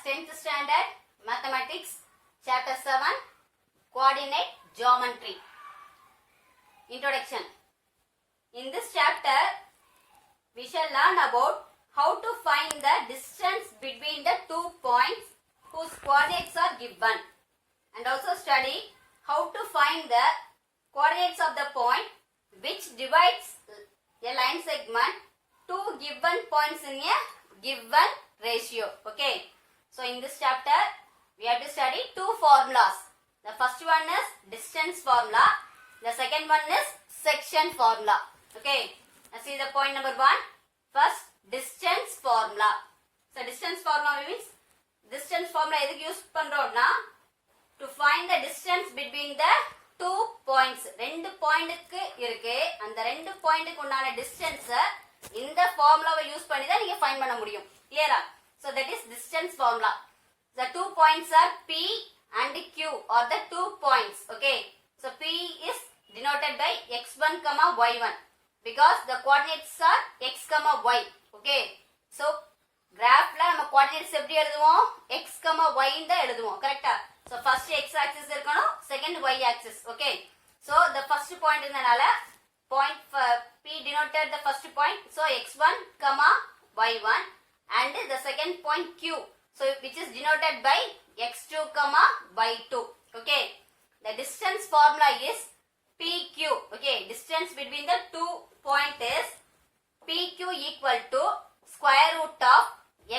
10th standard mathematics chapter 7 coordinate geometry. Introduction. In this chapter we shall learn about how to find the distance between the 2 points whose coordinates are given, and also study how to find the coordinates of the point which divides a line segment two given points in a given ratio. Okay, so in this chapter we have to study two formulas. The first one is distance formula, the second one is section formula. Okay, let's see the point number 1. First, distance formula. So distance formula means distance formula எதுக்கு use பண்றோம்னா to find the distance between the two points. ரெண்டு பாயிண்ட்க்கு இருக்கு, அந்த ரெண்டு பாயிண்ட்க்கு உண்டான distance இந்த ஃபார்முலாவை use பண்ணி தான் நீங்க ஃபைண்ட் பண்ண முடியும். கிளியரா? So that is distance formula. The two points are P and Q are the 2 points. Okay, so P is denoted by x1 comma y1 because the coordinates are x comma y. Okay, so கிராஃப்ல நம்ம coordinates எப்படி எழுதுவோம்? x y ன்னு தான் எழுதுவோம். கரெக்ட்டா? So first x axis இருக்கணும், second y axis. Okay, so the first point இருந்தனால point P denoted the first point, so x1 y1, and the second point Q, so which is denoted by x2 y2. Okay, the distance formula is PQ. Okay, distance between the 2 points is PQ equal to square root of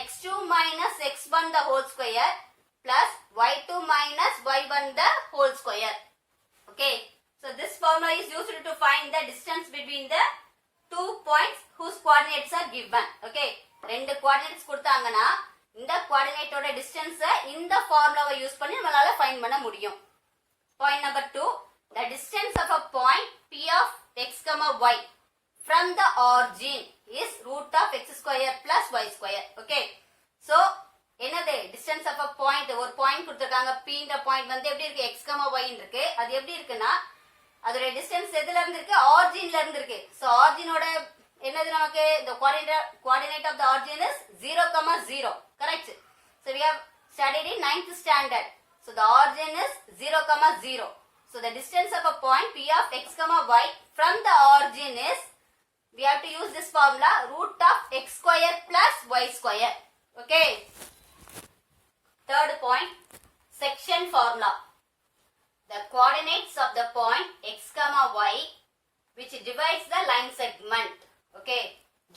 x2 minus x1 the whole square plus y2 minus y1 the whole square. Okay, so this formula is used to find the distance between the 2 points whose coordinates are given. Okay, ரெண்டு coordinates கொடுத்தாங்கன்னா இந்த coordinate ஓட distance இந்த formulaவை use பண்ணி நம்மளால find பண்ண முடியும். Point number 2, the distance of a point P of x y from the origin is root of x square plus y square. Okay, so என்னது distance of a point, ஒரு point கொடுத்திருக்காங்க P ன்ற point வந்து எப்படி இருக்கு? x y ன்னு இருக்கு. அது எப்படி இருக்குன்னா அதோட distance எதுல இருந்து இருக்கு? originல இருந்து இருக்கு. So origin ஓட என்னது நமக்கு? the coordinate of the origin is 0 0. Correct? So we have studied in 9th standard. So the origin is 0 0. So the distance of a point P of x y from the origin is, we have to use this formula, root of x square plus y square. Okay. Third point, section formula. The coordinates of the point x y which divides the line segment. Okay,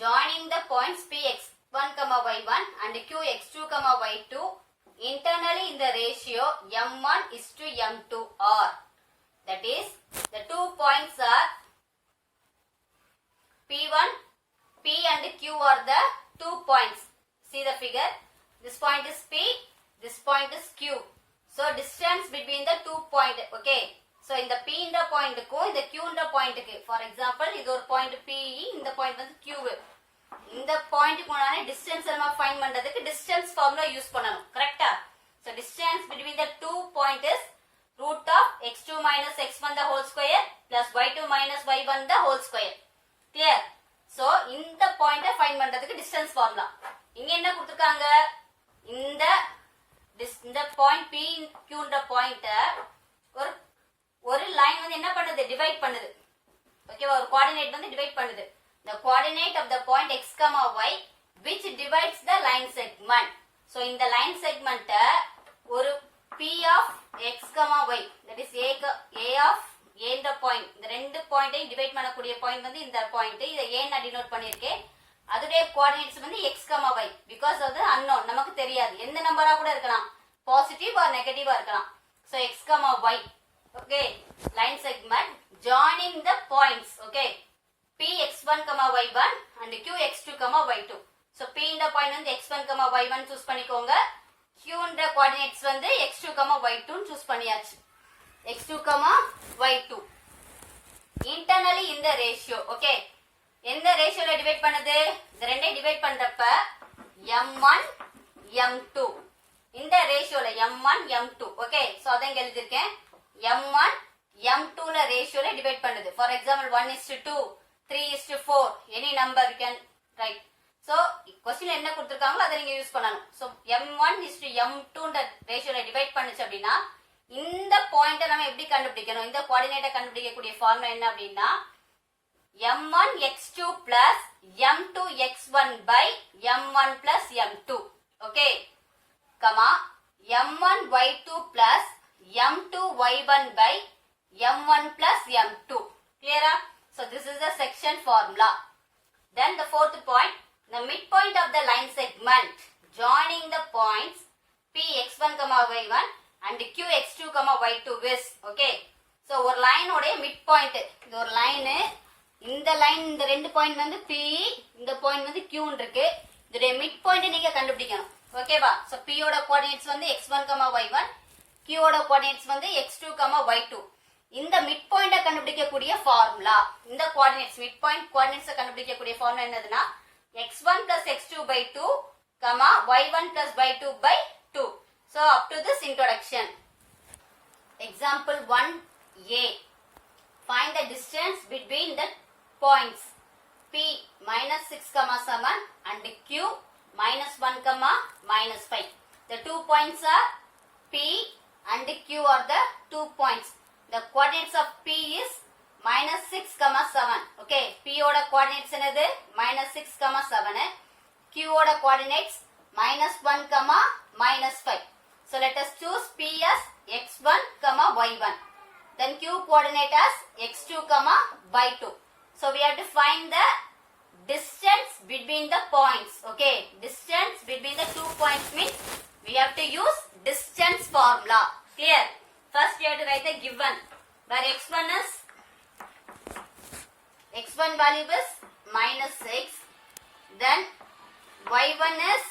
joining the points px1 y1 and qx2 y2 internally in the ratio m1 is to m2 are. That is, the 2 points are P1, P and Q are the 2 points. See the figure. This point is P, this point is Q. So distance between the 2 points. Okay. So in the P in the point ko, in the Q in the point ku. For example, இது ஒரு point P, இந்த point வந்து Q. இந்த point குனான distance நம்ம find பண்றதுக்கு distance formula use பண்ணனும். கரெக்ட்டா? So distance between the 2 points is root of x2 minus x1 the whole square plus y2 minus y1 the whole square. Clear? So இந்த point find பண்றதுக்கு distance formula. இங்க என்ன கொடுத்திருக்காங்க? இந்த point P Q ன்ற point ஒரு line வந்து என்ன பண்ணுது? டிவைட் பண்ணுது. ஓகேவா? ஒரு கோஆர்டினேட் வந்து டிவைட் பண்ணுது. The coordinate of the point x y which divides the line segment. So இந்த line segment ஒரு P of x y, that is a of a ன்ற point, இந்த ரெண்டு பாயிண்டையும் டிவைட் பண்ணக்கூடிய பாயிண்ட் வந்து இந்த பாயிண்ட். இதை a ன்னு டினோட் பண்ணிருக்கேன். அதுடைய கோஆர்டினேட்ஸ் வந்து x y because of the unknown, நமக்கு தெரியாது. எந்த நம்பரா கூட இருக்கலாம், பாசிட்டிவ் ஆர் நெகட்டிவா இருக்கலாம். So x y. Okay, line segment joining the points. Okay, p x1 y1 and q x2 y2. So p இந்த பாயிண்ட் வந்து x1 y1 சூஸ் பண்ணிக்கோங்க. q ன்ற கோஆர்டினேட்ஸ் வந்து x2 y2 ன்னு சூஸ் பண்ணியாச்சு. x2 y2 internally in the ratio. Okay, எந்த ரேஷியோல divide பண்ணுது? இந்த ரெண்டையும் டிவைட் பண்றப்ப m1 m2 இந்த ரேஷியோல m1 m2. ஓகே, சோ அத இங்க எழுதிருக்கேன். m1 m2 ல ரேஷியோல டிவைட் பண்ணுது. For example 1:2, 3:4, any number you can write. So question என்ன கொடுத்துருக்காங்களோ அதை நீங்க யூஸ் பண்ணணும். ஸோ m1:m2 ரேஷியோல டிவைட் பண்ணுச்சு அப்படின்னா இந்த பாயிண்ட்டை நம்ம எப்படி கண்டுபிடிக்கணும், இந்த கோஆர்டினேட்டை கண்டுபிடிக்கக்கூடிய ஃபார்முலா என்ன அப்படின்னா m1x2 plus m2x1 by m1 plus m2. Okay, comma m1y2 plus m2y1 by m1 plus m2. Clear? So this is the section formula. Then the fourth point, the midpoint of the line segment joining the points px1, y1 and qx2, y2 is. Okay, so ஒரு line உடைய midpoint, இது ஒரு line, இந்த line இந்த ரெண்டு point வந்து p, இந்த point வந்து q இருக்கு. இதோட மிட் பாயிண்ட் நீங்க கண்டுபிடிக்கணும். ஓகேவா? சோ p ஓட கோஆர்டினேட்ஸ் வந்து x1, y1, q ஓட கோஆர்டினேட்ஸ் வந்து x2, y2. இந்த மிட் பாயிண்ட கண்டுபிடிக்கக்கூடிய ஃபார்முலா, இந்த கோஆர்டினேட்ஸ் மிட் பாயிண்ட் கோஆர்டினேட்ஸ் கண்டுபிடிக்கக்கூடிய ஃபார்முலா என்னதுன்னா x1 plus x2 by 2, y1 plus y2 by 2. So up to this introduction. Example 1a. Find the distance between the points p minus 6, 7 and q minus 1, minus 5. The 2 points are p and q are the 2 points. The coordinates of p is minus 6, 7. Okay, p oda coordinates enadhu minus 6, 7. Q oda coordinates minus 1, minus 5. So let us choose p as x1, y1. Then q coordinate as x2, y2. So we have to find the distance between the points. Okay, distance between the 2 points means we have to use distance formula. Clear? First we have to write the given, where x1 value is minus 6, then y1 is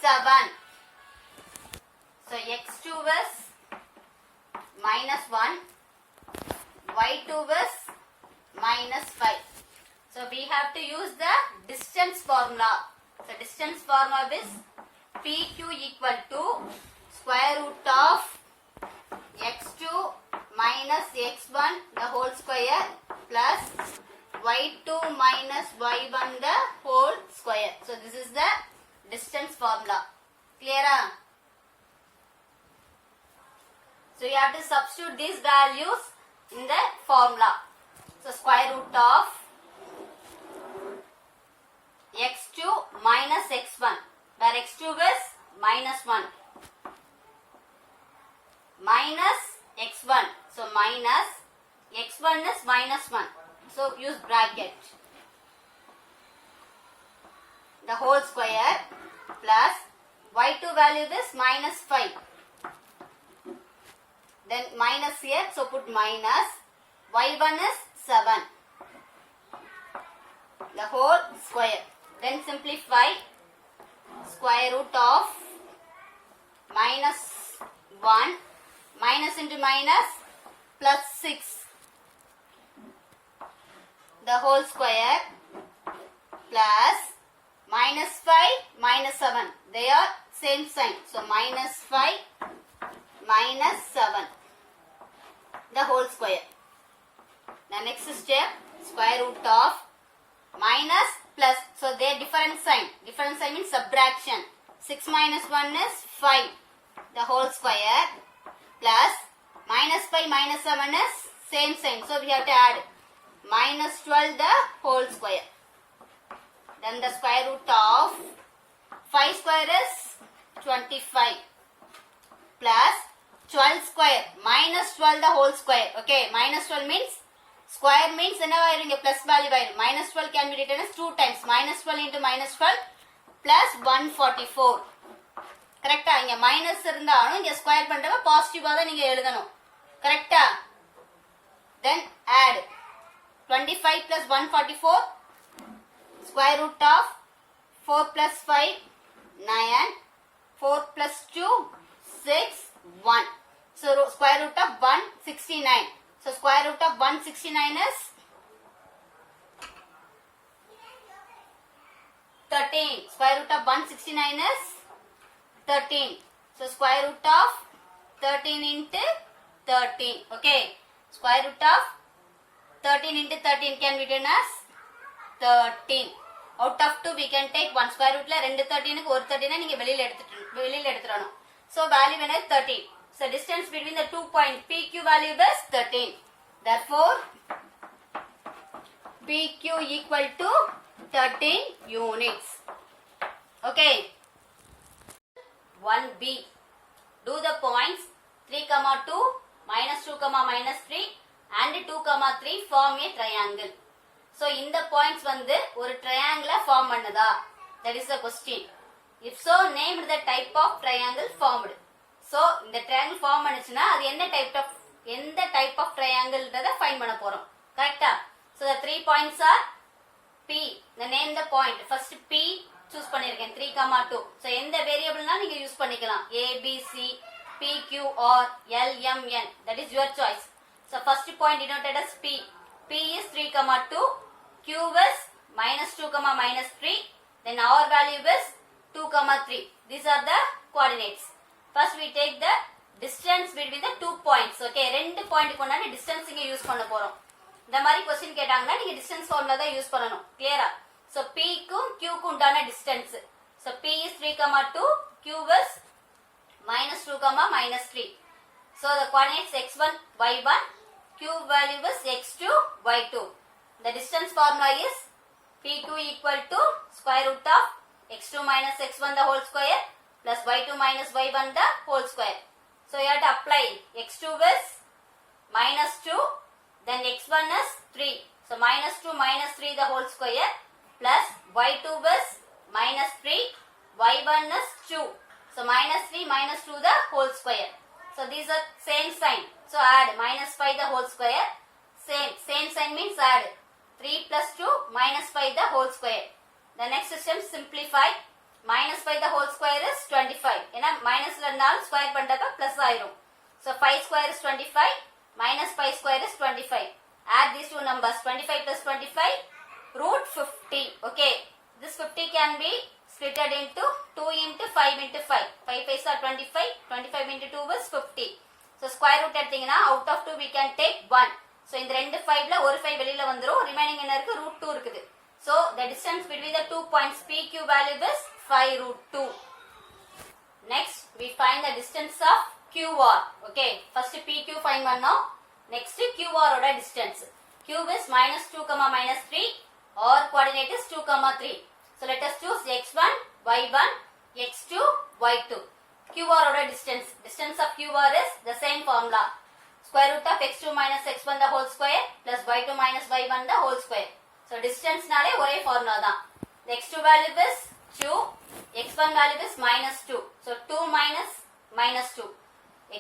7. So x2 is minus 1, y2 is minus 5. So we have to use the distance formula. So distance formula is pq equal to square root of x2 minus x1 the whole square plus y2 minus y1 the whole square. So this is the distance formula. Clear? So you have to substitute these values in the formula. So square root of x2 minus x1, where x2 is minus 1, minus x1. So minus x1 is minus 1. So use bracket. The whole square plus y2 value is minus 5. Then minus here, so put minus. Y1 is 7. The whole square. Then simplify. Square root of minus 1. Minus into minus plus 6. The whole square plus minus 5, minus 7. They are same sign. So minus 5, minus 7. The whole square. The next step, square root of minus plus. So they are different sign. Different sign means subtraction. 6 minus 1 is 5. The whole square plus minus 5 minus 7 is same sign. So we have to add minus 12 the whole square. Then the square root of 5 square is 25 plus 12 square minus 12 the whole square. Okay, minus 12 means square means plus value by minus 12 can be written as 2 times. Minus 12 into minus 12 plus 144. Correct? இங்க minus இருந்தாலும் இங்க square பண்றப்ப பாசிட்டிவா தான் நீங்க எழுதணும். Correct? Then add 25 plus 144. Square root of 4 plus 5 9. 4 plus 2 6 1. So square root of 169. So square root of 169 is 13. Square root of 169 is 13. So square root of 13 into 13. Okay. Square root of 13 into 13 can be written as 13. out of 2 we can take 1 square rootல 2 13 க்கு ஒரு 13 நீங்க வெளியில எடுத்துறணும். So value என்ன 13. So distance between the 2 point PQ value is 13. Therefore PQ equal to 13 units. Okay. 1B. Do the points 3, 2, -2, -3 and 2, 3 form a triangle. So இந்த points வந்து ஒரு triangle form பண்ணுதா? That is the question. If so, name the type of triangle formed. So இந்த triangle form பண்ணுச்சுனா அது எந்த type of triangle ன்றத find பண்ண போறோம். கரெக்ட்டா? So the 3 points are P. The name the point. First P choose பண்ணிருக்கேன் 3, 2. So எந்த வேரியபிள்னா நீங்க use பண்ணிக்கலாம். A, B, C, P, Q or L, M, N. That is your choice. So first point denoted as P. P is 3, 2. Q is -2, -3. Then our value is 2, 3. These are the coordinates. First we take the distance between the 2 points. Okay, ரெண்டு point கொண்டாடி distance இங்க use பண்ண போறோம். இந்த மாதிரி question கேட்டாங்கன்னா நீங்க distance formula தான் யூஸ் பண்ணனும். கிளியரா? So P க்கும் Q க்கும் உண்டான distance. So P is 3, 2. Q is -2, -3. So the coordinates x1, y1. Q value is x2, y2. The distance formula is P2 equal to square root of x2 minus x1 the whole square plus y2 minus y1 the whole square. So you have to apply x2 is -2, then x1 is 3. So -2 minus 3 the whole square plus y2 is -3, y1 is 2. So -3 -2 the whole square. So these are same sign. So add -5 the whole square. Same sign means add 3 plus 2 -5 the whole square. The next system simplify. -5 the whole square is 25. ஏன்னா மைனஸ்ல இருந்தாலும் square பண்றப்ப plus ஆயிரும். So 5 square is 25 minus 5 square is 25. Add these two numbers. 25 plus 25 root 50. Okay. This 50 can be splitted into 2 into 5 into 5. 5 5s are 25. 25 into 2 is 50. So square root எடுத்தீங்கன்னா out of 2 we can take 1. So இந்த ரெண்டு 5ல ஒரு 5 வெளியில வந்துரும். Remaining என்ன இருக்கு? root 2 இருக்குது. So the distance between the 2 points PQ value is 5 root 2. Next we find the distance of QR. Okay. First PQ find பண்ணோம். Next QR ஓட distance. Q is -2, -3. Or coordinate is 2, 3. So let us choose x1, y1, x2, y2. QR order distance. Distance of QR is the same formula. Square root of x2 minus x1 the whole square plus y2 minus y1 the whole square. So distance நாலே ஒரே formula தான். The x2 value is 2. x1 value is -2. So 2 minus -2.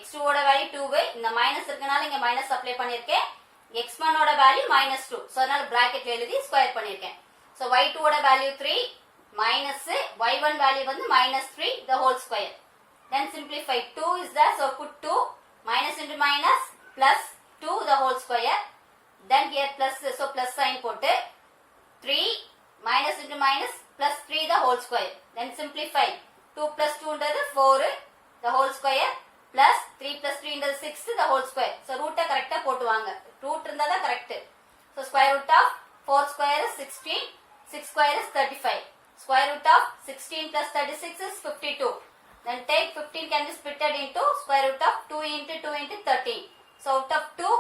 x2 ஓட value 2. இந்த minus இருக்கனால இங்க minus apply பண்ணிருக்கேன். x1 ஓட value -2. So அதனால bracketல எழுதி square பண்ணிருக்கேன். So y2 ஓட value 3 minus y1 value வந்து -3 the whole square. Then simplify. 2 is there, so put 2 minus into minus plus 2 the whole square. Then here plus, so plus sign போட்டு 3 minus into minus plus 3 the whole square. Then simplify. 2 plus 2 ன்றது 4 the whole square plus 3 plus 3 ன்றது 6 the whole square. So root கரெக்டா போட்டுவாங்க. root இருந்தா தான் correct. So square root of 4 square is 16. 6 square is 35. Square root of 16 plus 36 is 52. Then take 15 can be splitted into square root of 2 into 2 into 13. So out of 2,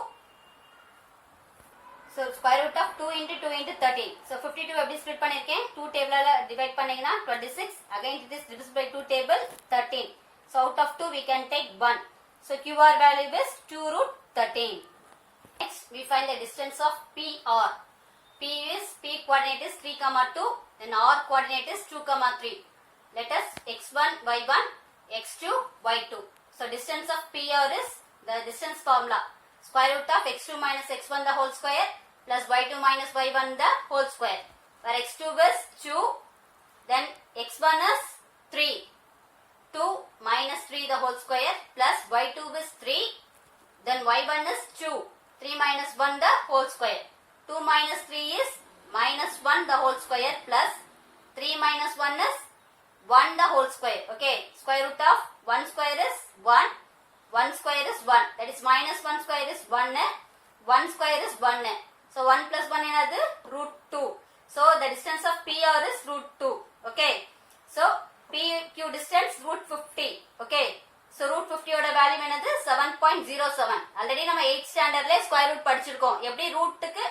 so square root of 2 into 2 into 13. So 52 எப்படி split பண்ணிருக்கேன்? 2 டேபிளால divide பண்ணீங்கன்னா 26. Again it is divided by 2 table 13. So out of 2 we can take 1. So QR value is 2 root 13. Next we find the distance of PR. P coordinate is 3, 2. Then R coordinate is 2, 3. Let us x1, y1, x2, y2. So distance of PR is the distance formula. Square root of x2 minus x1 the whole square plus y2 minus y1 the whole square. Where x2 is 2, then x1 is 3. 2 minus 3 the whole square plus y2 is 3. Then y1 is 2. 3 minus 1 the whole square. 2 minus 3 is minus 1 the whole square plus 3 minus 1 is 1 the whole square. Okay. Square root of 1 square is 1. 1 square is 1. That is minus 1 square is 1. 1 square is 1. So 1 plus 1 என்னது root 2. So the distance of PR is root 2. Okay. So PQ distance root 50. Okay. So root 50 ஓட value என்னது 7.07. Already நம்ம 8th ஸ்டாண்டர்ட்ல square root படிச்சிருக்கோம். எப்படி ரூட்டுக்கு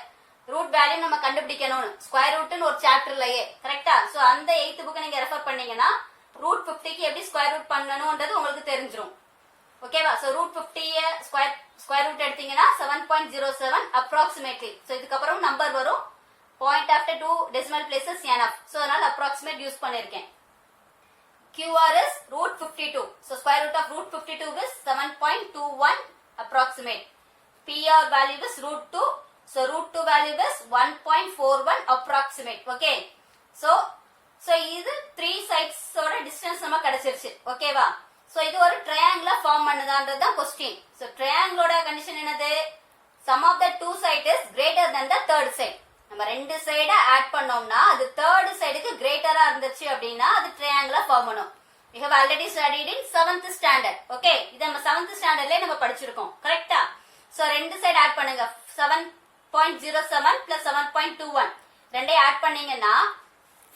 root value நம்ம கண்டுபிடிக்கணும்னு square ரூட்னு ஒரு சாப்டர்லயே கரெக்ட்டா? சோ அந்த 8th புக் நீங்க ரெஃபர் பண்ணீங்கன்னா ரூட் 50க்கு எப்படி ஸ்கொயர் ரூட் பண்ணணும்ன்றது உங்களுக்கு தெரிஞ்சிரும். ஓகேவா? சோ ரூட் 50 ஸ்கொயர் ரூட் எடுத்தீங்கன்னா 7.07 approximately. சோ இதுக்கு அப்புறம் நம்பர் வரும். Point after 2 decimal places enough. So அதனால approximate யூஸ் பண்ணிருக்கேன். QR is root 52. So square root of root 52 is 7.21 approximate. PR value is root 2. So root 2 value is 1.41 approximate. Okay. So இது 3 sides ஓட distance நம்ம கிடைச்சிருச்சு. ஓகேவா? So இது ஒரு triangle form பண்ணுதான்றது தான் question. So triangle ஓட கண்டிஷன் என்னது? Sum of the two sides is greater than the third side. நம்ம ரெண்டு சைட ஆட் பண்ணோம்னா அது தேர்ட் சைடுக்கு கிரேட்டரா இருந்துச்சு அப்படின்னா அது ட்ரையாங்கிளா ஃபார்ம் பண்ணும். We have already studied in 7th standard. Okay, இது நம்ம 7th ஸ்டாண்டர்ட்லயே நம்ம படிச்சிருக்கோம். கரெக்ட்டா? சோ ரெண்டு சைடு ஆட் பண்ணுங்க. 7.07 plus 7.21 ரெண்டையும் ஆட் பண்ணீங்கன்னா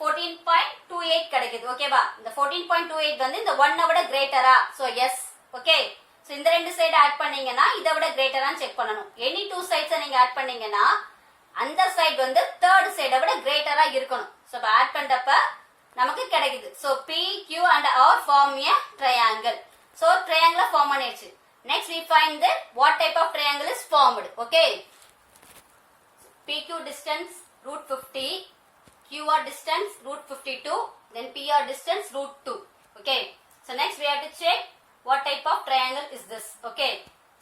14.28 கிடைக்குது. ஓகேவா? இந்த 14.28 வந்து இந்த 1 விட கிரேட்டரா? So yes. ஓகே. சோ இந்த ரெண்டு சைடு ஆட் பண்ணீங்கன்னா இதை விட கிரேட்டரான்னு செக் பண்ணனும். எனி டூ சைட்ஸ் நீங்க ஆட் பண்ணீங்கன்னா அந்த சைடு வந்து தேர்ட் சைடை விட கிரேட்டரா இருக்கணும். சோ ஆட் பண்றப்ப நமக்கு கிடைக்குது. So P, Q and R form a triangle. So triangle form பண்ணிடுச்சு. Next we find that what type of triangle is formed. Okay. PQ distance root 50, QR distance root 52, then PR distance root 2. Okay. So next we have to check what type of triangle is this. Okay.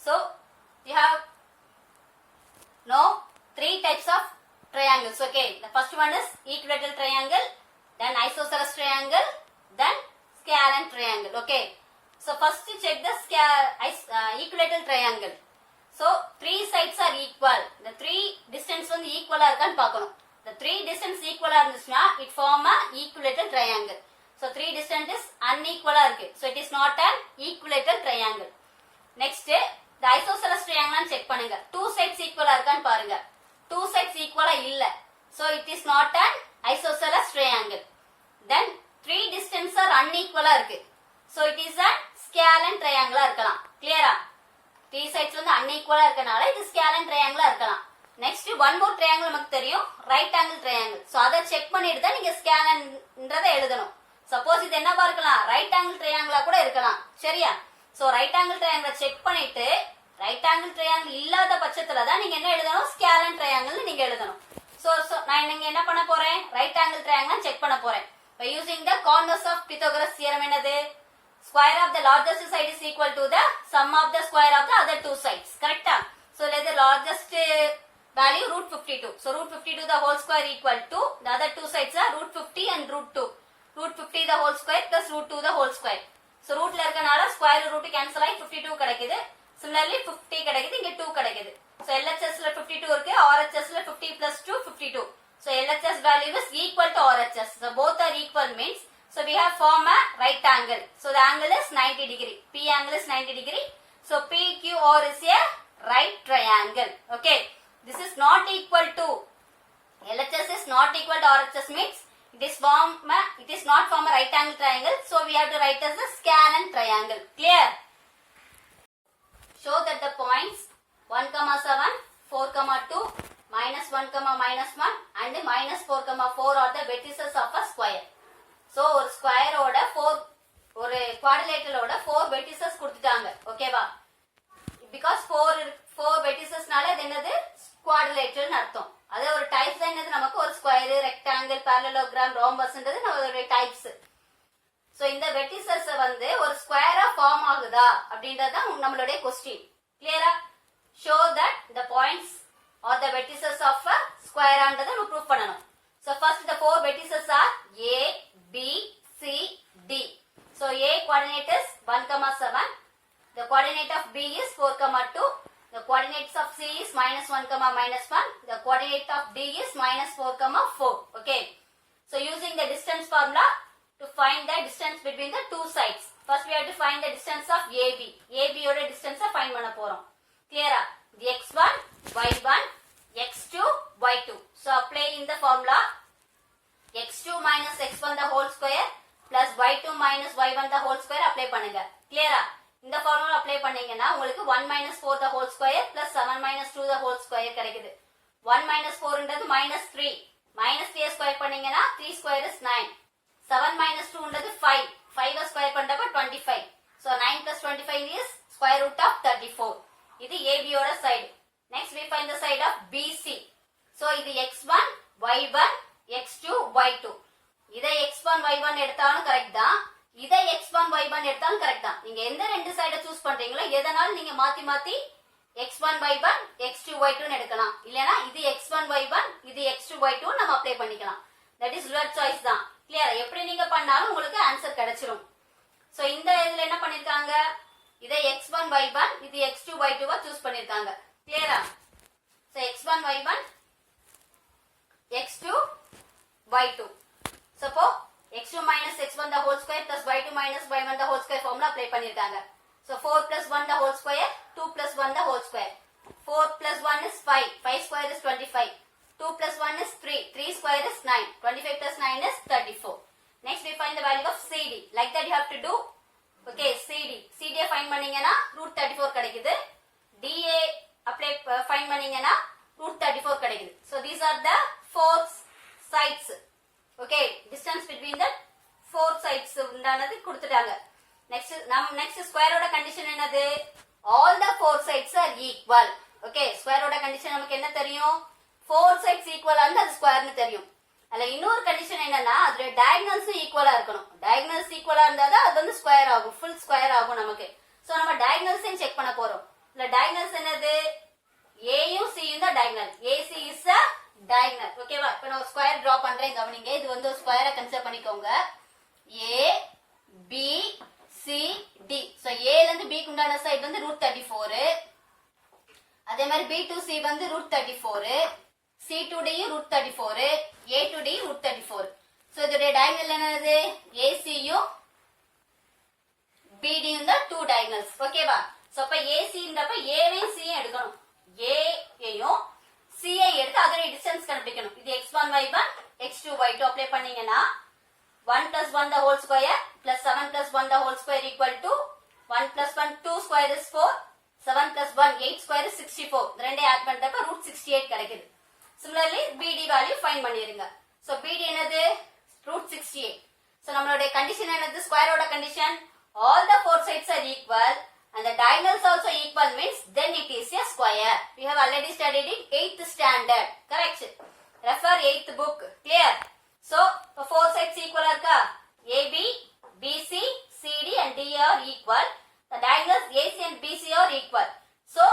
So you have no 3 types of triangles. Okay, the first one is equilateral triangle, then isosceles triangle, then scalene triangle. Okay, so first check the equilateral triangle. So 3 sides are equal. The 3 distance வந்து equal ஆ இருக்கான்னு பார்க்கணும். The 3 distance equal ஆ இருந்துச்சுன்னா it form a equilateral triangle. So 3 distance is unequal ஆ இருக்கு. So it is not an equilateral triangle. Next the isosceles triangle check பண்ணுங்க. 2 sides equal ஆ இருக்கான்னு பாருங்க. 2 sides equal இல்ல. So it is not an isosceles triangle. Then 3 distance are unequal இருக்கு. So it is a scalene triangle இருக்கலாம். Clear-ஆ? 3 sides வந்து unequal இருக்கனால இது scalene triangle இருக்கலாம். Next one more triangle நமக்கு தெரியும், right angle triangle. So அதை செக் பண்ணிட்டு தான் நீங்க scaleneன்றதை எழுதணும். Suppose இது என்னவா இருக்கலாம்? right angle triangle கூட இருக்கலாம். சரியா? So right angle triangle check பண்ணிட்டு ரைட் ஆங்கிள் ட்ரையாங்கிள் இல்லாத பட்சத்துல தான் நீங்க என்ன எழுதணும்? ஸ்கேலன் ட்ரையாங்கிள் நீங்க எழுதணும். சோ நான் நீங்க என்ன பண்ண போறேன்? ரைட் ஆங்கிள் ட்ரையாங்கிள் செக் பண்ண போறேன். By using the converse of Pythagoras theorem என்னது? Square of the largest side is equal to the sum of the square of the other two sides. கரெக்ட்டா? So let the largest value root 52. So root 52 the whole square equal to the other two sides are root 50 and root 2. Root 50 the whole square plus root 2 the whole square. So rootல இருக்கனால square root cancel ஆகி 52 கிடைக்குது. Similarly 50 கிடைக்குது, இங்க 2 கிடைக்குது. So LHSல 52 இருக்கு, RHSல 50 plus 2 52. So LHS value is equal to RHS. So both are equal means so we have form a right angle. So the angle is 90 degree. P angle is 90 degree. So PQR is a right triangle. Okay. This is not equal to LHS is not equal to RHS means it is not form a right angle triangle. So we have to write as a scalene triangle. Clear? Show that the points 1,7, 4,2, -1, -1 and -4, are the vertices of a square. So ஒரு ஸ்கொயரோட ஒரு குவாட்ரிலேட்டரோட 4 vertices கொடுத்துட்டாங்க. ஓகேவா? Because 4 verticesனால இது என்னது? குவாட்ரிலேட்டர்னு அர்த்தம். அது ஒரு டைப்ஸ் தான் என்னது? நமக்கு ஒரு ஸ்கொயர், ரெக்டாங்கிள், parallelogram, rhombusன்றது நம்மளோட டைப்ஸ். சோ இந்த வெர்டிசஸ் வந்து ஒரு ஸ்கொயரா ஃபார்ம் ஆகுதா அப்படின்றத நம்மளுடைய क्वेश्चन. கிளியரா? Show that the points or the vertices of a square ஆன்றதை நம்ம ப்ரூவ் பண்ணனும். So first the 4 vertices are A, B, C, D. So A coordinate is 1,7. The coordinate of B is 4,2. The coordinates of C is -1, -1. The coordinate of D is -4, 4. Okay. So using the distance formula to find the distance between the two sides. First we have to find the distance of AB. AB ஓட distance find பண்ண போறோம். Clear-ஆ? The x1, y1, x2, y2. So apply in the formula x2 minus x1 the whole square plus y2 minus y1 the whole square apply பண்ணுங்க. கிளியரா? இந்த formula apply பண்ணீங்கன்னா உங்களுக்கு 1 minus 4 the whole square plus 7 minus 2 the whole square கிடைக்குது. 1 minus 4 ன்றது minus 3. minus 3 square பண்ணீங்கன்னா 3 square is 9. 7 minus 2 ன்றது 5. 5 square பண்றப்ப 25. So 9 plus 25 is square root of 34. இது AB ஓட side. Next we find the side of BC. So இது x1, y1, x2, y2. இதை x1, y1 எடுத்தாலும் கரெக்ட் தான். இதை x1, y1 எடுத்தாலும் கரெக்ட் தான். நீங்க எந்த ரெண்டு சைட சூஸ் பண்றீங்களோ எதனாலும் நீங்க மாத்தி மாத்தி x1, y1, x2, y2 எடுக்கலாம். இல்லனா இது x1, y1, இது x2, y2 நம்ம அப்ளை பண்ணிக்கலாம். That is your choice தான். கிளியர்? எப்படி நீங்க பண்ணாலும் உங்களுக்கு ஆன்சர் கிடைச்சிரும். சோ இந்த இதுல என்ன பண்ணிருக்காங்க? இதை x1, y1, இது x2, y2 சூஸ் பண்ணிருக்காங்க. கிளியரா? So x1, y1, x2, y2. So x2 minus x1 the whole square plus y2 minus y1 the whole square formula apply பண்ணிருக்காங்க. So 4 plus 1 the whole square, 2 plus 1 the whole square. 4 plus 1 is 5, 5 square is 25. 2 plus 1 is 3, 3 square is 9, 25 plus 9 is 34. Next we find the value of CD. Like that you have to do. Okay, CD. CD find பண்ணீங்கன்னா root 34 கிடைக்குது. DA apply find பண்ணீங்கன்னா root 34 கிடைக்குது. So these are the four sides. Okay, distance between the four sides உண்டானது கொடுத்துட்டாங்க. Next square ஓட condition என்னது? All the four sides are equal. Okay, square ஓட condition நமக்கு என்ன தெரியும்? Four sides equal ஆனா அது ஸ்கொயர்னு தெரியும். அதுல இன்னொரு கண்டிஷன் என்னன்னா அதுல டயகனல்ஸும் ஈக்குவலா இருக்கணும். டயகனல்ஸ் ஈக்குவலா இருந்தாதான் அது வந்து ஸ்கொயர் ஆகும், ஃபுல் ஸ்கொயர் ஆகும் நமக்கு. சோ நம்ம டயகனல்ஸையும் செக் பண்ண போறோம். இதுல டயகனல்ஸ் என்னது? ஏயும் சியும் தான் diagonal. AC is a diagonal. ஓகேவா? இப்போ நான் ஒரு ஸ்கொயர் டிரா பண்றேன் கவனிங்க. இது வந்து ஒரு ஸ்கொயரை கன்சிடர் பண்ணிக்கோங்க. A B C D. So A ல இருந்து B க்கு உண்டான சைடு வந்து √34. அதே மாதிரி B to C வந்து √34. C to D √34. A to D √34. So இதோட டயகனல் என்னது? AC யும் BD யும் தான் two diagonals. ஓகேவா? சோ அப்ப AC ன்றப்ப A வையும் C யும் எடுக்கணும். A யையும் C ஐ எடுத்து அதோட டிஸ்டன்ஸ் கண்டுபிடிக்கணும். இது x1, y1, x2, y2 apply பண்ணீங்கன்னா 1 plus 1 the whole square plus 7 plus 1 the whole square equal to 1 plus 1 2 square is 4, 7 plus 1 8 square is 64. இந்த ரெண்டே ஆட் பண்றப்ப √68 கிடைக்குது. Similarly BD வேல்யூ ஃபைண்ட் பண்ணிருங்க. சோ BD என்னது? √68. சோ நம்மளுடைய கண்டிஷன் என்னது? ஸ்கொயரோட condition all the four sides are equal and the diagonals also equal means then it is a square. We have already studied in 8th standard. Correct? Refer 8th book. Clear? So four sides equal இருக்கா? AB, BC, CD and D are equal. The diagonals AC and BC are equal. So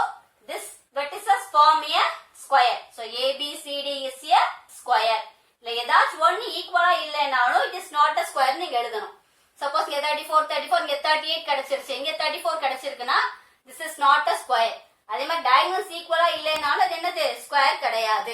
this vertices form a square. So ABCD is a square. இல்ல ஏதாச்சும் ஒன்னு ஈக்குவலா இல்லைனாலும் it is not a square நீங்க எழுதணும். Suppose இங்க 34 இங்க 38 கிடைச்சிருச்சு, இங்க 34 கிடைச்சிருக்குன்னா this is not a square. அதே மாதிரி diagonals ஈக்குவலா இல்லைனாலும் அது என்னது? ஸ்கொயர் கிடையாது.